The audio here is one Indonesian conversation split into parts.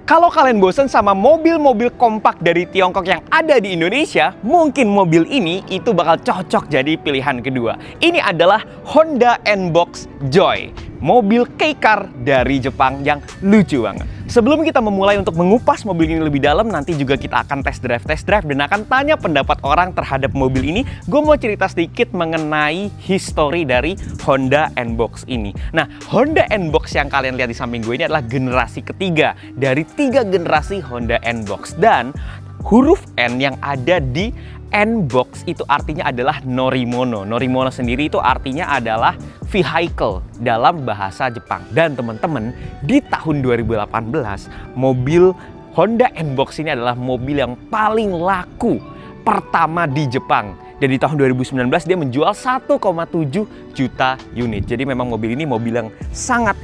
Kalau kalian bosan sama mobil-mobil kompak dari Tiongkok yang ada di Indonesia, mungkin mobil ini itu bakal cocok jadi pilihan kedua. Ini adalah Honda N-Box Joy, mobil kei-car dari Jepang yang lucu banget. Sebelum kita memulai untuk mengupas mobil ini lebih dalam, nanti juga kita akan test drive dan akan tanya pendapat orang terhadap mobil ini. Gue mau cerita sedikit mengenai history dari Honda N-Box ini. Nah, Honda N-Box yang kalian lihat di samping gue ini adalah generasi ketiga dari 3 generasi Honda N-Box. Dan huruf N yang ada di N-Box itu artinya adalah Norimono. Norimono sendiri itu artinya adalah vehicle dalam bahasa Jepang. Dan teman-teman, di tahun 2018, mobil Honda N-Box ini adalah mobil yang paling laku pertama di Jepang. Dan di tahun 2019 dia menjual 1,7 juta unit. Jadi memang mobil ini mobil yang sangat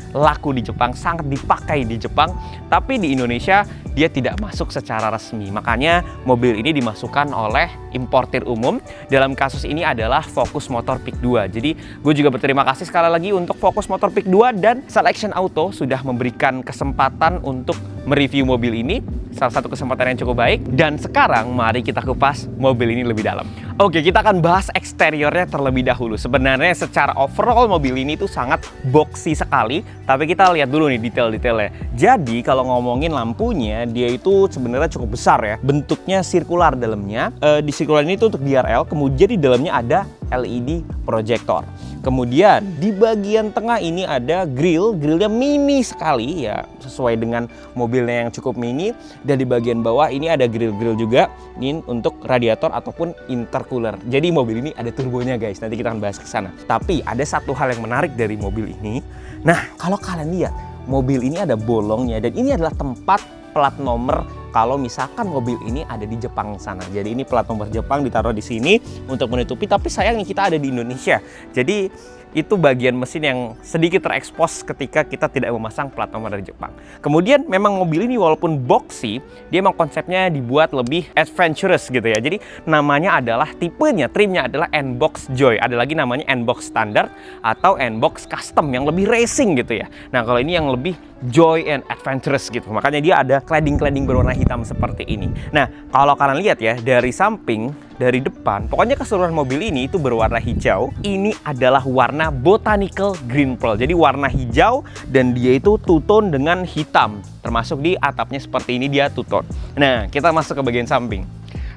laku di Jepang, sangat dipakai di Jepang. Tapi di Indonesia dia tidak masuk secara resmi. Makanya mobil ini dimasukkan oleh importir umum. Dalam kasus ini adalah Focus Motor Pick 2. Jadi gue juga berterima kasih sekali lagi untuk Focus Motor Pick 2 dan Selection Auto sudah memberikan kesempatan untuk mereview mobil ini. Salah satu kesempatan yang cukup baik. Dan sekarang mari kita kupas mobil ini lebih dalam. Oke, kita akan bahas eksteriornya terlebih dahulu. Sebenarnya secara overall mobil ini tuh sangat boxy sekali, tapi kita lihat dulu nih detail-detailnya. Jadi kalau ngomongin lampunya, dia itu sebenarnya cukup besar ya. Bentuknya sirkular dalamnya. Di sirkular ini tuh untuk DRL, kemudian di dalamnya ada LED proyektor. Kemudian di bagian tengah ini ada grillnya mini sekali ya, sesuai dengan mobilnya yang cukup mini. Dan di bagian bawah ini ada grill juga ini untuk radiator ataupun intercooler. Jadi mobil ini ada turbonya guys, nanti kita akan bahas ke sana. Tapi ada satu hal yang menarik dari mobil ini. Nah, kalau kalian lihat, mobil ini ada bolongnya dan ini adalah tempat plat nomor kalau misalkan mobil ini ada di Jepang sana. Jadi ini plat nomor Jepang ditaruh di sini untuk menutupi, tapi sayangnya kita ada di Indonesia. Jadi itu bagian mesin yang sedikit terekspos ketika kita tidak memasang plat nomor dari Jepang. Kemudian memang mobil ini walaupun boxy, dia memang konsepnya dibuat lebih adventurous gitu ya. Jadi namanya adalah trimnya adalah N-Box Joy. Ada lagi namanya N-Box Standard atau N-Box Custom yang lebih racing gitu ya. Nah, kalau ini yang lebih joy and adventurous gitu. Makanya dia ada cladding berwarna hitam seperti ini. Nah, kalau kalian lihat ya, dari samping, dari depan, pokoknya keseluruhan mobil ini itu berwarna hijau. Ini adalah warna botanical green pearl. Jadi warna hijau dan dia itu two-tone dengan hitam. Termasuk di atapnya seperti ini dia two-tone. Nah, kita masuk ke bagian samping.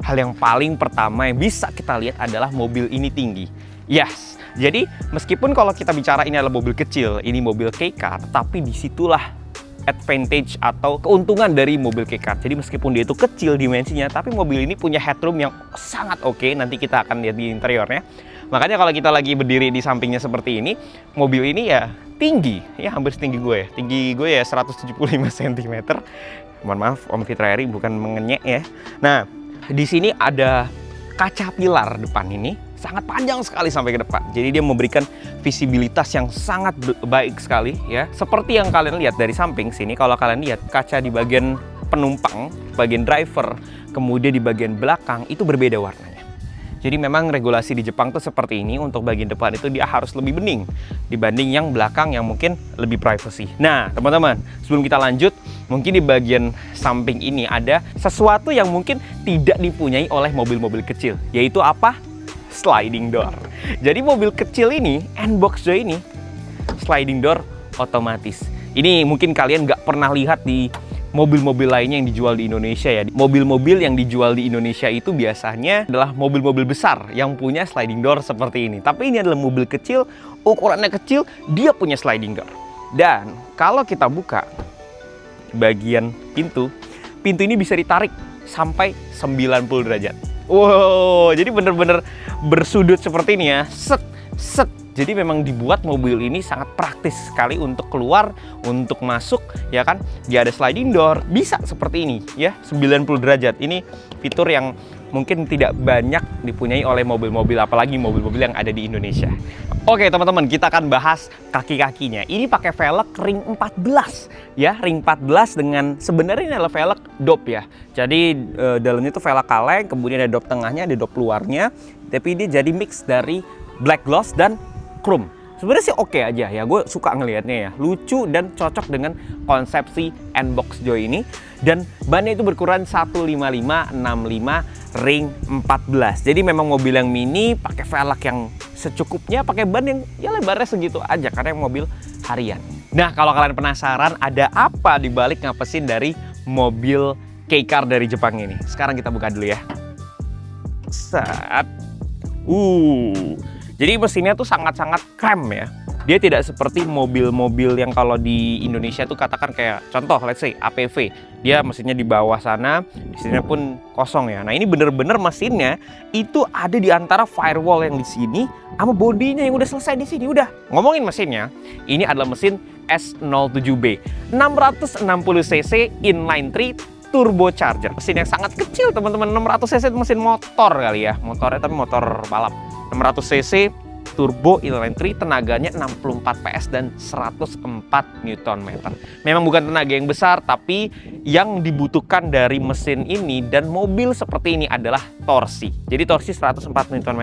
Hal yang paling pertama yang bisa kita lihat adalah mobil ini tinggi. Yes, jadi meskipun kalau kita bicara ini adalah mobil kecil, ini mobil kei-car, tapi disitulah advantage atau keuntungan dari mobil kei-car. Jadi meskipun dia itu kecil dimensinya, tapi mobil ini punya headroom yang sangat oke. Nanti kita akan lihat di interiornya. Makanya kalau kita lagi berdiri di sampingnya seperti ini, mobil ini ya tinggi, ya hampir setinggi gue ya. Tinggi gue ya 175 cm. Mohon maaf Om Fitriari, bukan mengenyek ya. Nah, di sini ada kaca pilar depan ini. Sangat panjang sekali sampai ke depan. Jadi dia memberikan visibilitas yang sangat baik sekali ya. Seperti yang kalian lihat dari samping sini, kalau kalian lihat kaca di bagian penumpang, bagian driver, kemudian di bagian belakang itu berbeda warnanya. Jadi memang regulasi di Jepang tuh seperti ini, untuk bagian depan itu dia harus lebih bening dibanding yang belakang yang mungkin lebih privacy. Nah, teman-teman, sebelum kita lanjut, mungkin di bagian samping ini ada sesuatu yang mungkin tidak dipunyai oleh mobil-mobil kecil, yaitu apa? Sliding door. Jadi mobil kecil ini, N-Box Joy ini, sliding door otomatis. Ini mungkin kalian nggak pernah lihat di mobil-mobil lainnya yang dijual di Indonesia ya. Mobil-mobil yang dijual di Indonesia itu biasanya adalah mobil-mobil besar yang punya sliding door seperti ini. Tapi ini adalah mobil kecil, ukurannya kecil, dia punya sliding door. Dan kalau kita buka bagian pintu ini bisa ditarik sampai 90 derajat. Wow, jadi bener-bener bersudut seperti ini ya. Set. Jadi memang dibuat mobil ini sangat praktis sekali untuk keluar, untuk masuk, ya kan. Dia ada sliding door, bisa seperti ini ya, 90 derajat. Ini fitur yang mungkin tidak banyak dipunyai oleh mobil-mobil, apalagi mobil-mobil yang ada di Indonesia. Oke teman-teman, kita akan bahas kaki-kakinya. Ini pakai velg ring 14 ya, ring 14 dengan sebenarnya ini adalah velg dop ya. Jadi dalamnya itu velg kaleng, kemudian ada dop tengahnya, ada dop luarnya. Tapi dia jadi mix dari black gloss dan chrome. Sebenarnya sih oke aja ya, gue suka ngelihatnya ya, lucu dan cocok dengan konsepsi N-Box Joy ini. Dan bannya itu berukuran 155/65 ring 14. Jadi memang mobil yang mini, pakai velg yang secukupnya, pakai ban yang ya lebarnya segitu aja karena mobil harian. Nah, kalau kalian penasaran ada apa di balik ngapesin dari mobil K-Car dari Jepang ini, sekarang kita buka dulu ya. Set. Jadi mesinnya tuh sangat-sangat krem ya. Dia tidak seperti mobil-mobil yang kalau di Indonesia tuh katakan kayak contoh let's say APV. Dia mesinnya di bawah sana, di sini pun kosong ya. Nah, ini bener-bener mesinnya itu ada di antara firewall yang di sini sama bodinya yang udah selesai di sini. Udah. Ngomongin mesinnya, ini adalah mesin S07B 660 cc inline 3 turbocharger. Mesin yang sangat kecil teman-teman, 600 cc itu mesin motor kali ya. Motornya tapi motor balap. 600 cc turbo inline 3, tenaganya 64 PS dan 104 Nm. Memang bukan tenaga yang besar, tapi yang dibutuhkan dari mesin ini dan mobil seperti ini adalah torsi. Jadi torsi 104 Nm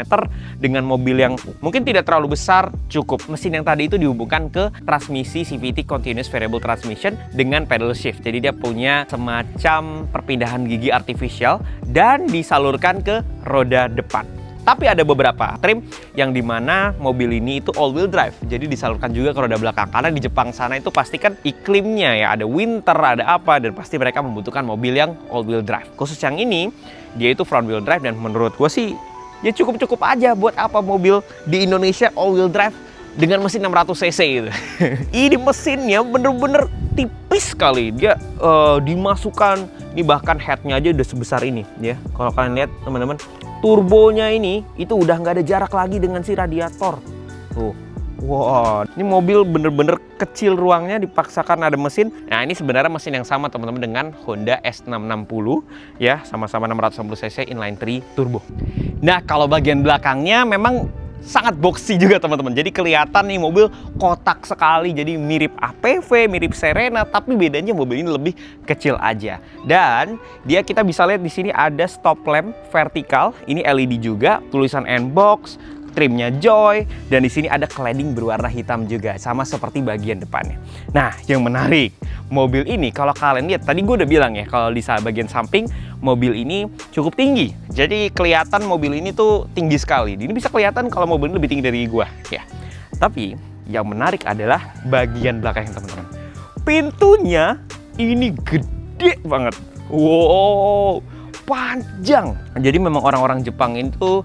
dengan mobil yang mungkin tidak terlalu besar, cukup. Mesin yang tadi itu dihubungkan ke transmisi CVT Continuous Variable Transmission dengan pedal shift. Jadi dia punya semacam perpindahan gigi artificial dan disalurkan ke roda depan. Tapi ada beberapa trim yang dimana mobil ini itu all wheel drive, jadi disalurkan juga ke roda belakang. Karena di Jepang sana itu pasti kan iklimnya ya, ada winter, ada apa, dan pasti mereka membutuhkan mobil yang all wheel drive. Khusus yang ini, dia itu front wheel drive dan menurut gue sih ya cukup-cukup aja. Buat apa mobil di Indonesia all wheel drive dengan mesin 600 cc gitu. Ini mesinnya bener-bener tipis sekali. Dia dimasukkan, ini bahkan headnya aja udah sebesar ini ya. Kalau kalian lihat teman-teman, turbonya ini itu udah nggak ada jarak lagi dengan si radiator. Tuh, wow, ini mobil bener-bener kecil ruangnya, dipaksakan ada mesin. Nah, ini sebenarnya mesin yang sama teman-teman dengan Honda S660 ya, sama-sama 660 cc inline 3 turbo. Nah, kalau bagian belakangnya memang sangat boxy juga teman-teman. Jadi kelihatan nih mobil kotak sekali. Jadi mirip APV, mirip Serena, tapi bedanya mobil ini lebih kecil aja. Dan dia kita bisa lihat di sini ada stop lamp vertikal. Ini LED juga, tulisan N-Box, trimnya Joy, dan di sini ada cladding berwarna hitam juga, sama seperti bagian depannya. Nah, yang menarik, mobil ini kalau kalian lihat, tadi gue udah bilang ya, kalau di bagian samping, mobil ini cukup tinggi. Jadi kelihatan mobil ini tuh tinggi sekali. Ini bisa kelihatan kalau mobil ini lebih tinggi dari gue, ya. Tapi yang menarik adalah bagian belakangnya teman-teman. Pintunya ini gede banget. Wow, panjang. Jadi memang orang-orang Jepang itu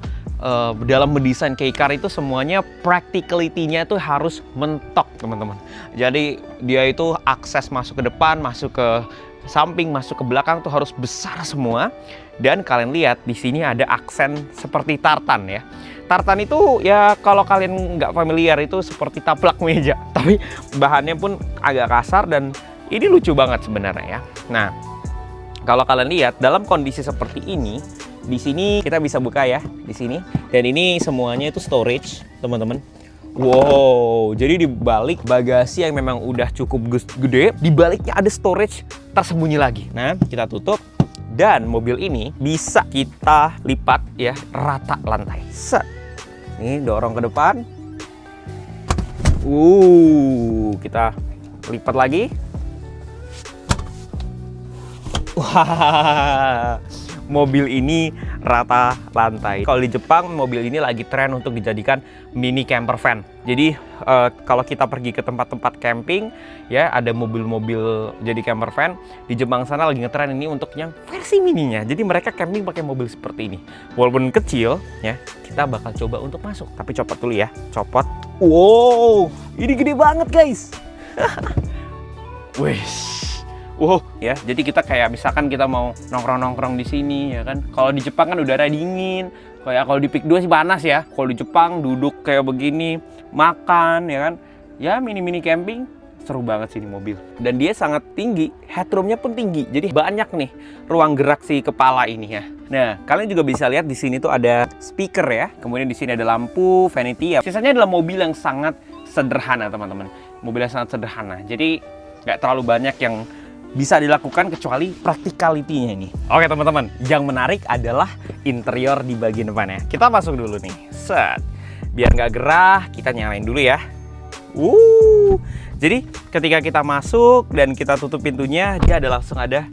dalam mendesain K-Car itu semuanya practicality-nya itu harus mentok teman-teman. Jadi dia itu akses masuk ke depan, masuk ke samping, masuk ke belakang tuh harus besar semua. Dan kalian lihat di sini ada aksen seperti tartan ya. Tartan itu ya kalau kalian nggak familiar itu seperti taplak meja. Tapi bahannya pun agak kasar dan ini lucu banget sebenarnya ya. Nah, kalau kalian lihat dalam kondisi seperti ini, di sini kita bisa buka ya, di sini. Dan ini semuanya itu storage, teman-teman. Wow, jadi di balik bagasi yang memang udah cukup gede, di baliknya ada storage tersembunyi lagi. Nah, kita tutup dan mobil ini bisa kita lipat ya rata lantai. Set. Ini dorong ke depan. Kita lipat lagi. Wah. Mobil ini rata lantai. Kalau di Jepang, mobil ini lagi tren untuk dijadikan mini camper van. Jadi kalau kita pergi ke tempat-tempat camping, ya ada mobil-mobil jadi camper van. Di Jepang sana lagi ngetren ini untuk yang versi mininya. Jadi mereka camping pakai mobil seperti ini. Walaupun kecil, ya kita bakal coba untuk masuk. Tapi copot dulu ya, copot. Wow, ini gede banget guys. Wes. Wow, ya. Jadi kita kayak misalkan kita mau nongkrong-nongkrong di sini ya kan. Kalau di Jepang kan udara dingin. Kayak kalau di Pik 2 sih panas ya. Kalau di Jepang duduk kayak begini, makan ya kan. Ya mini-mini camping, seru banget sih ini mobil. Dan dia sangat tinggi, headroomnya pun tinggi. Jadi banyak nih ruang gerak si kepala ini ya. Nah, kalian juga bisa lihat di sini tuh ada speaker ya. Kemudian di sini ada lampu, vanity ya. Sisanya adalah mobil yang sangat sederhana, teman-teman. Mobil yang sangat sederhana. Jadi nggak terlalu banyak yang bisa dilakukan kecuali practicality-nya ini. Oke teman-teman, yang menarik adalah interior di bagian depannya. Kita masuk dulu nih. Set. Biar nggak gerah, kita nyalain dulu ya. Jadi ketika kita masuk dan kita tutup pintunya, dia langsung ada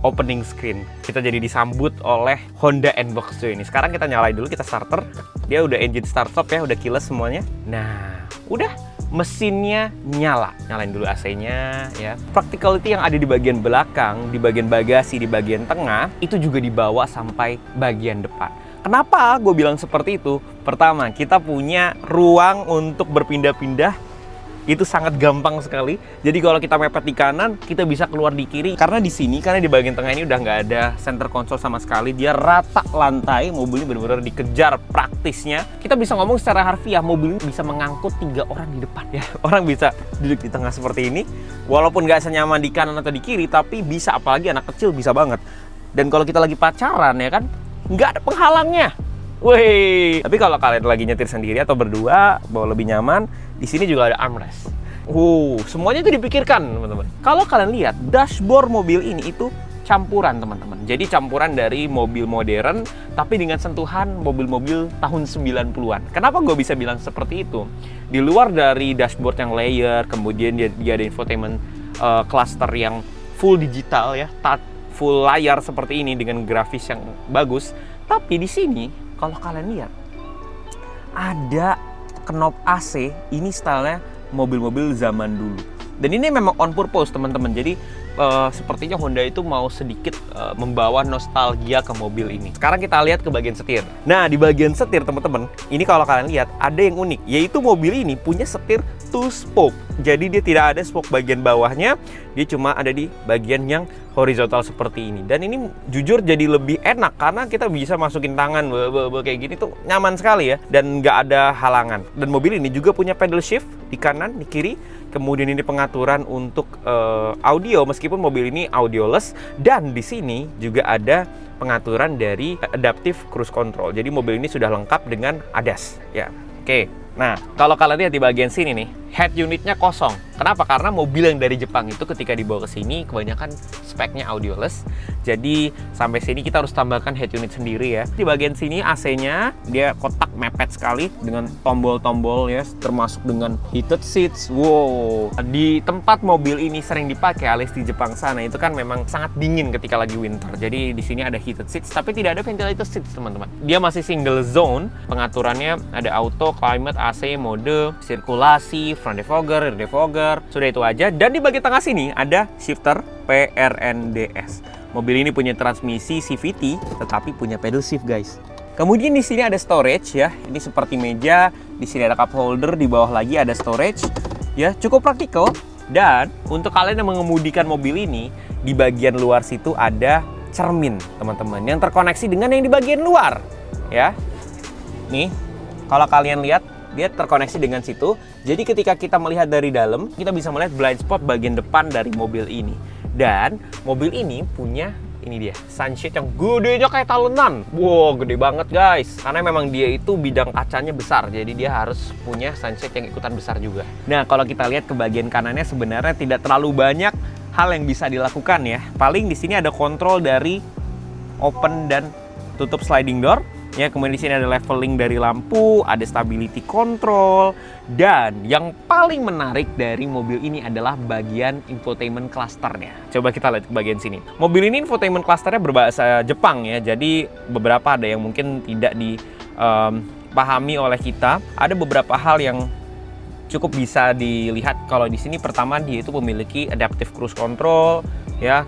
opening screen. Kita jadi disambut oleh Honda N-Box Joy ini. Sekarang kita nyalain dulu, kita starter. Dia udah engine start stop ya, udah keyless semuanya. Nah, udah mesinnya nyala. Nyalain dulu AC-nya ya. Practicality yang ada di bagian belakang, di bagian bagasi, di bagian tengah, itu juga dibawa sampai bagian depan. Kenapa gue bilang seperti itu? Pertama, kita punya ruang untuk berpindah-pindah. Itu sangat gampang sekali. Jadi kalau kita mepet di kanan, kita bisa keluar di kiri. Karena di sini, karena di bagian tengah ini udah nggak ada center console sama sekali. Dia rata lantai, mobil ini benar-benar dikejar praktisnya. Kita bisa ngomong secara harfiah, mobil ini bisa mengangkut 3 orang di depan. Ya, orang bisa duduk di tengah seperti ini. Walaupun nggak senyaman di kanan atau di kiri, tapi bisa, apalagi anak kecil bisa banget. Dan kalau kita lagi pacaran ya kan, nggak ada penghalangnya. Wih, tapi kalau kalian lagi nyetir sendiri atau berdua, mau lebih nyaman, di sini juga ada armrest. Semuanya itu dipikirkan, teman-teman. Kalau kalian lihat, dashboard mobil ini itu campuran, teman-teman. Jadi campuran dari mobil modern, tapi dengan sentuhan mobil-mobil tahun 90-an. Kenapa gue bisa bilang seperti itu? Di luar dari dashboard yang layer, kemudian dia ada infotainment cluster yang full digital ya, full layar seperti ini dengan grafis yang bagus. Tapi di sini, kalau kalian lihat, ada knob AC, ini stylenya mobil-mobil zaman dulu. Dan ini memang on purpose, teman-teman. Jadi sepertinya Honda itu mau sedikit membawa nostalgia ke mobil ini. Sekarang kita lihat ke bagian setir. Nah, di bagian setir, teman-teman, ini kalau kalian lihat, ada yang unik. Yaitu mobil ini punya setir two spoke. Jadi dia tidak ada spoke bagian bawahnya, dia cuma ada di bagian yang horizontal seperti ini. Dan ini jujur jadi lebih enak karena kita bisa masukin tangan kayak gini tuh nyaman sekali ya, dan nggak ada halangan. Dan mobil ini juga punya pedal shift di kanan, di kiri. Kemudian ini pengaturan untuk audio, meskipun mobil ini audioless. Dan di sini juga ada pengaturan dari adaptive cruise control. Jadi mobil ini sudah lengkap dengan ADAS ya. Oke. Nah, kalau kalian lihat di bagian sini nih, head unitnya kosong. Kenapa? Karena mobil yang dari Jepang itu ketika dibawa ke sini kebanyakan speknya audioless. Jadi sampai sini kita harus tambahkan head unit sendiri ya. Di bagian sini AC-nya dia kotak mepet sekali dengan tombol-tombol ya, termasuk dengan heated seats. Di tempat mobil ini sering dipakai alias di Jepang sana itu kan memang sangat dingin ketika lagi winter. Jadi di sini ada heated seats tapi tidak ada ventilated seats, teman-teman. Dia masih single zone. Pengaturannya ada auto, climate, AC, mode, sirkulasi, front defogger, rear defogger, sudah itu aja. Dan di bagian tengah sini ada shifter PRNDS. Mobil ini punya transmisi CVT, tetapi punya pedal shift, guys. Kemudian di sini ada storage ya. Ini seperti meja. Di sini ada cup holder. Di bawah lagi ada storage. Ya, cukup praktikal. Dan untuk kalian yang mengemudikan mobil ini, di bagian luar situ ada cermin, teman-teman, yang terkoneksi dengan yang di bagian luar. Ya, nih, kalau kalian lihat, dia terkoneksi dengan situ. Jadi ketika kita melihat dari dalam, kita bisa melihat blind spot bagian depan dari mobil ini. Dan mobil ini punya, ini dia, sunshade yang gedenya kayak talenan. Gede banget, guys. Karena memang dia itu bidang kacanya besar, jadi dia harus punya sunshade yang ikutan besar juga. Nah, kalau kita lihat ke bagian kanannya, sebenarnya tidak terlalu banyak hal yang bisa dilakukan ya. Paling di sini ada kontrol dari open dan tutup sliding door. Ya, kemudian di sini ada leveling dari lampu, ada stability control, dan yang paling menarik dari mobil ini adalah bagian infotainment clusternya. Coba kita lihat ke bagian sini. Mobil ini infotainment clusternya berbahasa Jepang ya, jadi beberapa ada yang mungkin tidak dipahami oleh kita. Ada beberapa hal yang cukup bisa dilihat kalau di sini. Pertama, dia itu memiliki adaptive cruise control ya.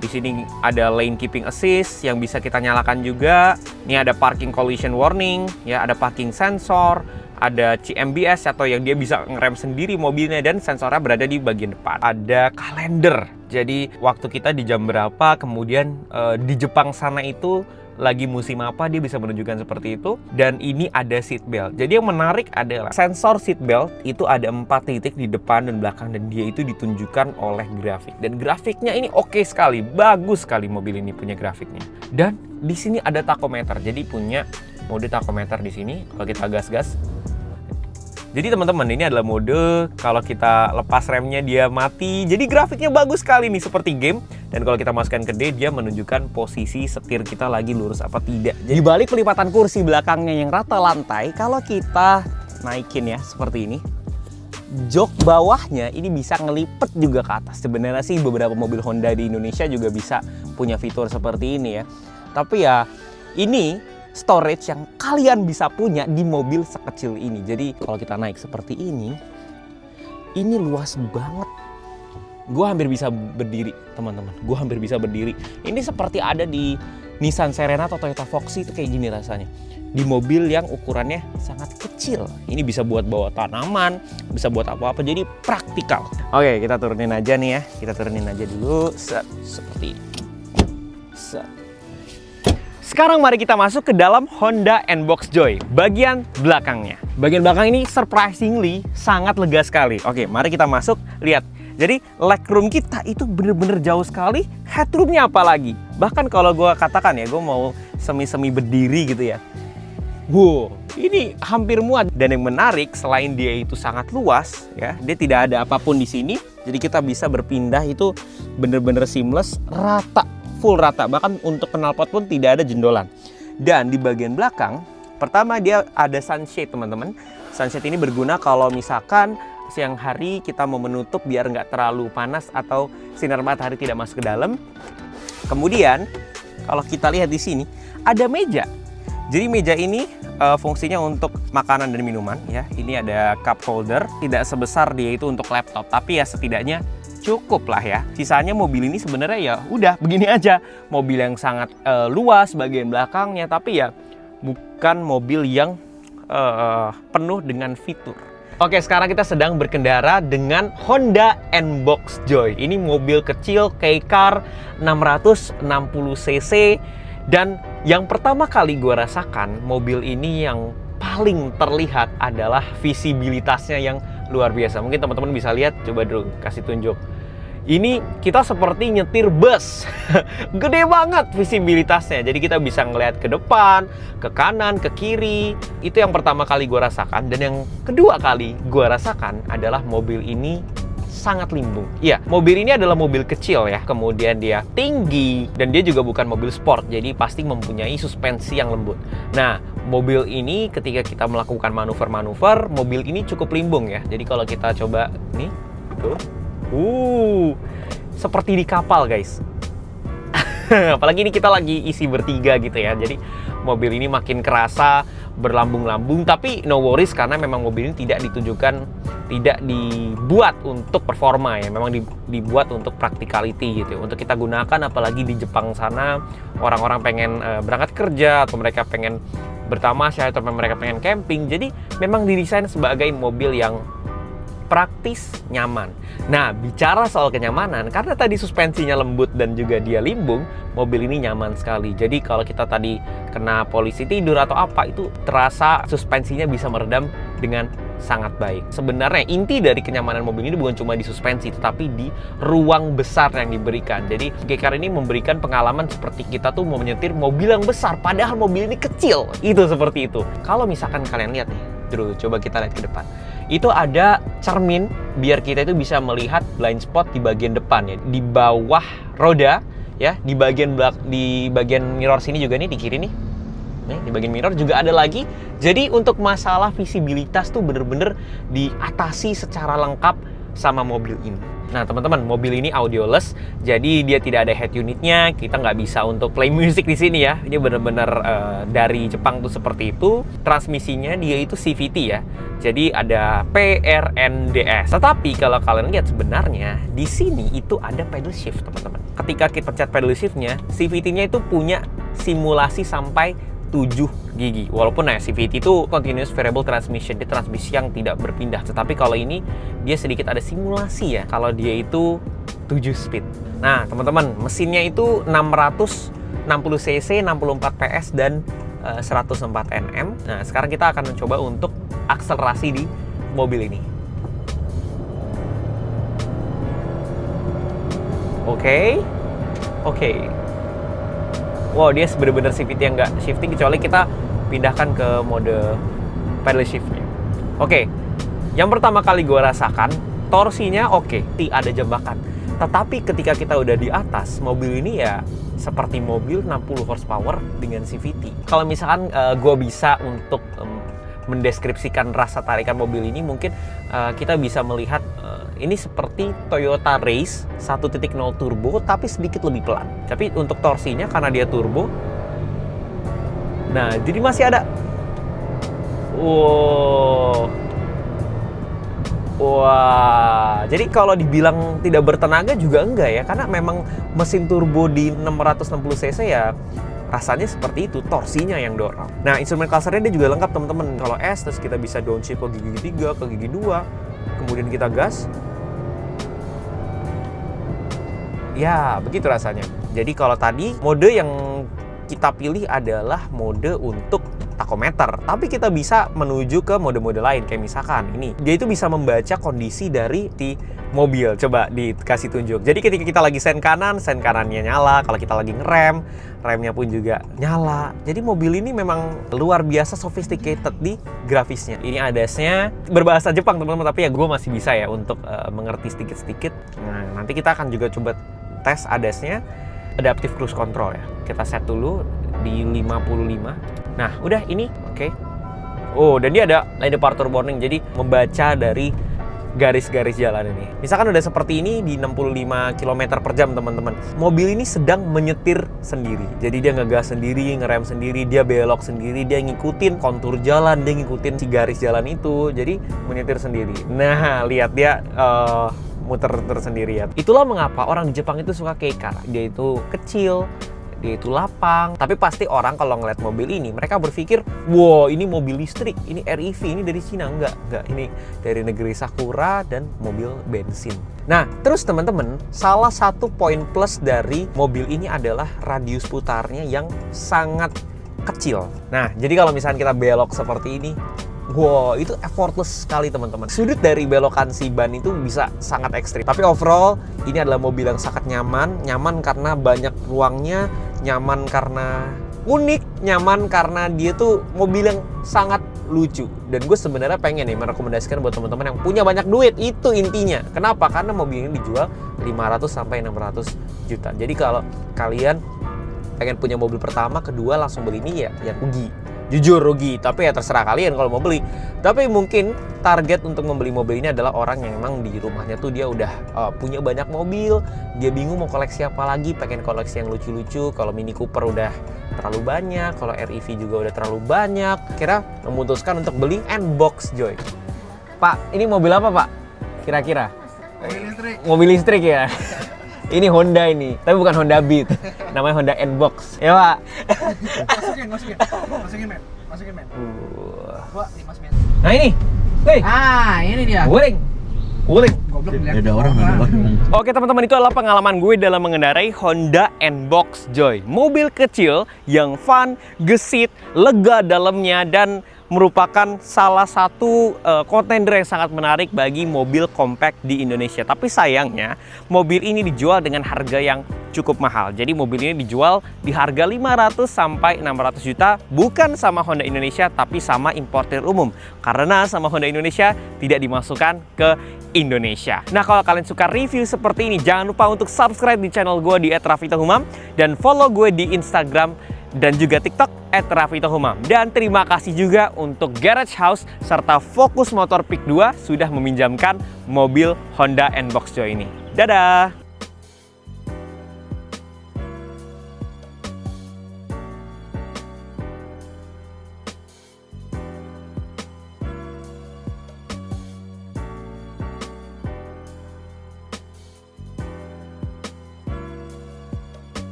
Di sini ada lane keeping assist yang bisa kita nyalakan juga. Ini ada parking collision warning, ya, ada parking sensor, ada CMBS atau yang dia bisa ngerem sendiri mobilnya, dan sensornya berada di bagian depan. Ada kalender. Jadi waktu kita di jam berapa, kemudian di Jepang sana itu lagi musim apa, dia bisa menunjukkan seperti itu. Dan ini ada seat belt. Jadi yang menarik adalah sensor seat belt itu ada 4 titik di depan dan belakang, dan dia itu ditunjukkan oleh grafik. Dan grafiknya ini oke sekali, bagus sekali mobil ini punya grafiknya. Dan di sini ada tachometer. Jadi punya mode tachometer di sini kalau kita gas-gas. Jadi teman-teman, ini adalah mode kalau kita lepas remnya dia mati. Jadi grafiknya bagus sekali nih, seperti game. Dan kalau kita masukkan ke D, dia menunjukkan posisi setir kita lagi lurus apa tidak. Jadi balik pelipatan kursi belakangnya yang rata lantai, kalau kita naikin ya seperti ini, jok bawahnya ini bisa ngelipet juga ke atas. Sebenarnya sih beberapa mobil Honda di Indonesia juga bisa punya fitur seperti ini ya. Tapi ya ini storage yang kalian bisa punya di mobil sekecil ini. Jadi kalau kita naik seperti ini luas banget. Gue hampir bisa berdiri, teman-teman. Gue hampir bisa berdiri. Ini seperti ada di Nissan Serena atau Toyota Foxy, itu kayak gini rasanya. Di mobil yang ukurannya sangat kecil. Ini bisa buat bawa tanaman, bisa buat apa-apa, jadi praktikal. Oke, kita turunin aja nih ya. Kita turunin aja dulu, seperti ini. Sekarang mari kita masuk ke dalam Honda N-Box Joy, bagian belakangnya. Bagian belakang ini surprisingly sangat lega sekali. Oke, mari kita masuk, lihat. Jadi legroom kita itu bener-bener jauh sekali, headroomnya apalagi. Bahkan kalau gue katakan ya, gue mau semi-semi berdiri gitu ya. Wow, ini hampir muat. Dan yang menarik, selain dia itu sangat luas, ya, dia tidak ada apapun di sini. Jadi kita bisa berpindah itu bener-bener seamless, rata, full rata. Bahkan untuk knalpot pun tidak ada jendolan. Dan di bagian belakang, pertama dia ada sunshade, teman-teman. Sunshade ini berguna kalau misalkan siang hari kita mau menutup biar nggak terlalu panas atau sinar matahari tidak masuk ke dalam. Kemudian, kalau kita lihat di sini, ada meja. Jadi meja ini fungsinya untuk makanan dan minuman ya. Ini ada cup holder, tidak sebesar dia itu untuk laptop, tapi ya setidaknya cukup lah ya. Sisanya mobil ini sebenarnya ya udah begini aja. Mobil yang sangat luas bagian belakangnya, tapi ya bukan mobil yang penuh dengan fitur. Oke, sekarang kita sedang berkendara dengan Honda N-Box Joy. Ini mobil kecil K-Car 660cc. Dan yang pertama kali gue rasakan mobil ini yang paling terlihat adalah visibilitasnya yang luar biasa. Mungkin teman-teman bisa lihat, coba dulu kasih tunjuk. Ini kita seperti nyetir bus. Gede banget visibilitasnya. Jadi kita bisa ngelihat ke depan, ke kanan, ke kiri. Itu yang pertama kali gue rasakan. Dan yang kedua kali gue rasakan adalah mobil ini sangat limbung. Iya, mobil ini adalah mobil kecil ya. Kemudian dia tinggi dan dia juga bukan mobil sport. Jadi pasti mempunyai suspensi yang lembut. Nah, mobil ini ketika kita melakukan manuver-manuver, mobil ini cukup limbung ya. Jadi kalau kita coba nih, tuh. Seperti di kapal, guys. Apalagi ini kita lagi isi bertiga gitu ya. Jadi mobil ini makin kerasa berlambung-lambung, tapi no worries karena memang mobil ini tidak dibuat untuk performa ya, memang dibuat untuk practicality gitu, untuk kita gunakan. Apalagi di Jepang sana orang-orang pengen berangkat kerja atau mereka pengen bertamasya atau mereka pengen camping, jadi memang didesain sebagai mobil yang praktis, nyaman. Nah, bicara soal kenyamanan, karena tadi suspensinya lembut dan juga dia limbung, mobil ini nyaman sekali. Jadi kalau kita tadi kena polisi tidur atau apa, itu terasa suspensinya bisa meredam dengan sangat baik. Sebenarnya inti dari kenyamanan mobil ini bukan cuma di suspensi, tetapi di ruang besar yang diberikan. Jadi K-Car ini memberikan pengalaman seperti kita tuh mau menyetir mobil yang besar, padahal mobil ini kecil. Itu seperti itu. Kalau misalkan kalian lihat nih, dulu coba kita lihat ke depan. Itu ada cermin biar kita itu bisa melihat blind spot di bagian depan ya, di bawah roda ya, di bagian mirror sini juga nih, di kiri nih. Nih, di bagian mirror juga ada lagi. Jadi untuk masalah visibilitas tuh bener-bener diatasi secara lengkap sama mobil ini. Nah teman-teman, mobil ini audioless, jadi dia tidak ada head unitnya. Kita nggak bisa untuk play music di sini ya. Ini bener-bener dari Jepang tuh seperti itu. Transmisinya dia itu CVT ya. Jadi ada PRNDS. Tetapi kalau kalian lihat sebenarnya di sini itu ada pedal shift, teman-teman. Ketika kita pencet pedal shiftnya, CVT-nya itu punya simulasi sampai 7 gigi. Walaupun CVT itu continuous variable transmission, dia transmisi yang tidak berpindah. Tetapi kalau ini dia sedikit ada simulasi ya, kalau dia itu 7 speed. Nah teman-teman, mesinnya itu 660cc, 64 PS dan 104 Nm. Nah sekarang kita akan mencoba untuk akselerasi di mobil ini. Oke. Wow, dia bener-bener CVT yang nggak shifting, kecuali kita pindahkan ke mode pedal shiftnya. Oke, yang pertama kali gue rasakan, torsinya oke, ada jambakan. Tetapi ketika kita udah di atas, mobil ini ya seperti mobil 60 horsepower dengan CVT. Kalau misalkan gue bisa untuk mendeskripsikan rasa tarikan mobil ini, mungkin kita bisa melihat ini seperti Toyota Race 1.0 turbo tapi sedikit lebih pelan. Tapi untuk torsinya karena dia turbo, nah jadi masih ada. Wah, jadi kalau dibilang tidak bertenaga juga enggak ya, karena memang mesin turbo di 660 cc ya rasanya seperti itu, torsinya yang dorong. Nah, instrumen clusternya dia juga lengkap teman-teman. Kalau S, terus kita bisa downshift ke gigi 3, ke gigi 2, kemudian kita gas. Ya, begitu rasanya. Jadi kalau tadi mode yang kita pilih adalah mode untuk tachometer, tapi kita bisa menuju ke mode-mode lain, kayak misalkan ini, dia itu bisa membaca kondisi dari di mobil. Coba dikasih tunjuk. Jadi ketika kita lagi sen kanannya nyala. Kalau kita lagi ngerem, remnya pun juga nyala. Jadi mobil ini memang luar biasa sophisticated di grafisnya. Ini ADAS-nya berbahasa Jepang teman-teman, tapi ya gue masih bisa ya untuk mengerti sedikit-sedikit. Nah, nanti kita akan juga coba tes ADAS-nya, adaptive cruise control ya. Kita set dulu di 55. Nah, udah ini, oke. Oh, dan dia ada lane departure warning, jadi membaca dari garis-garis jalan ini. Misalkan udah seperti ini di 65 km per jam teman-teman. Mobil ini sedang menyetir sendiri. Jadi dia ngegas sendiri, ngerem sendiri, dia belok sendiri, dia ngikutin kontur jalan, dia ngikutin si garis jalan itu. Jadi menyetir sendiri. Nah, lihat dia muter-muter sendiri ya. Itulah mengapa orang di Jepang itu suka kei car. Dia itu kecil, dia itu lapang. Tapi pasti orang kalau ngeliat mobil ini, mereka berpikir, wow ini mobil listrik, ini REV, ini dari Cina. Enggak, ini dari negeri Sakura dan mobil bensin. Nah, terus teman-teman, salah satu poin plus dari mobil ini adalah radius putarnya yang sangat kecil. Nah, jadi kalau misalnya kita belok seperti ini, wow, itu effortless sekali teman-teman. Sudut dari belokan si ban itu bisa sangat ekstrim. Tapi overall, ini adalah mobil yang sangat nyaman. Nyaman karena banyak ruangnya, nyaman karena unik, nyaman karena dia tuh mobil yang sangat lucu. Dan gue sebenarnya pengen nih merekomendasikan buat teman-teman yang punya banyak duit, itu intinya. Kenapa? Karena mobil ini dijual 500 sampai 600 juta. Jadi kalau kalian pengen punya mobil pertama, kedua langsung beli ini ya rugi. Jujur rugi, tapi ya terserah kalian kalau mau beli. Tapi mungkin target untuk membeli mobil ini adalah orang yang memang di rumahnya tuh dia udah punya banyak mobil, dia bingung mau koleksi apa lagi, pengen koleksi yang lucu-lucu. Kalau Mini Cooper udah terlalu banyak, kalau REV juga udah terlalu banyak, kira memutuskan untuk beli N-Box Joy. Pak, ini mobil apa Pak? Kira-kira? Mobil listrik. Mobil listrik ya? Ini Honda ini, tapi bukan Honda Beat, namanya Honda N-Box. Ya Pak? Masukin men. Wah, ini mas men. Nah ini, Ini dia. Guling. Goblok Ada orang. Oke teman-teman, itu adalah pengalaman gue dalam mengendarai Honda N-Box Joy. Mobil kecil yang fun, gesit, lega dalamnya, dan merupakan salah satu kontender yang sangat menarik bagi mobil compact di Indonesia. Tapi sayangnya, mobil ini dijual dengan harga yang cukup mahal. Jadi mobil ini dijual di harga 500 sampai 600 juta, bukan sama Honda Indonesia, tapi sama importer umum. Karena sama Honda Indonesia tidak dimasukkan ke Indonesia. Nah, kalau kalian suka review seperti ini, jangan lupa untuk subscribe di channel gue di @rafitohumam dan follow gue di Instagram dan juga TikTok @rafitohumam. Dan terima kasih juga untuk Garage House serta Fokus Motor Pick 2 sudah meminjamkan mobil Honda N-Box Joy ini. Dadah!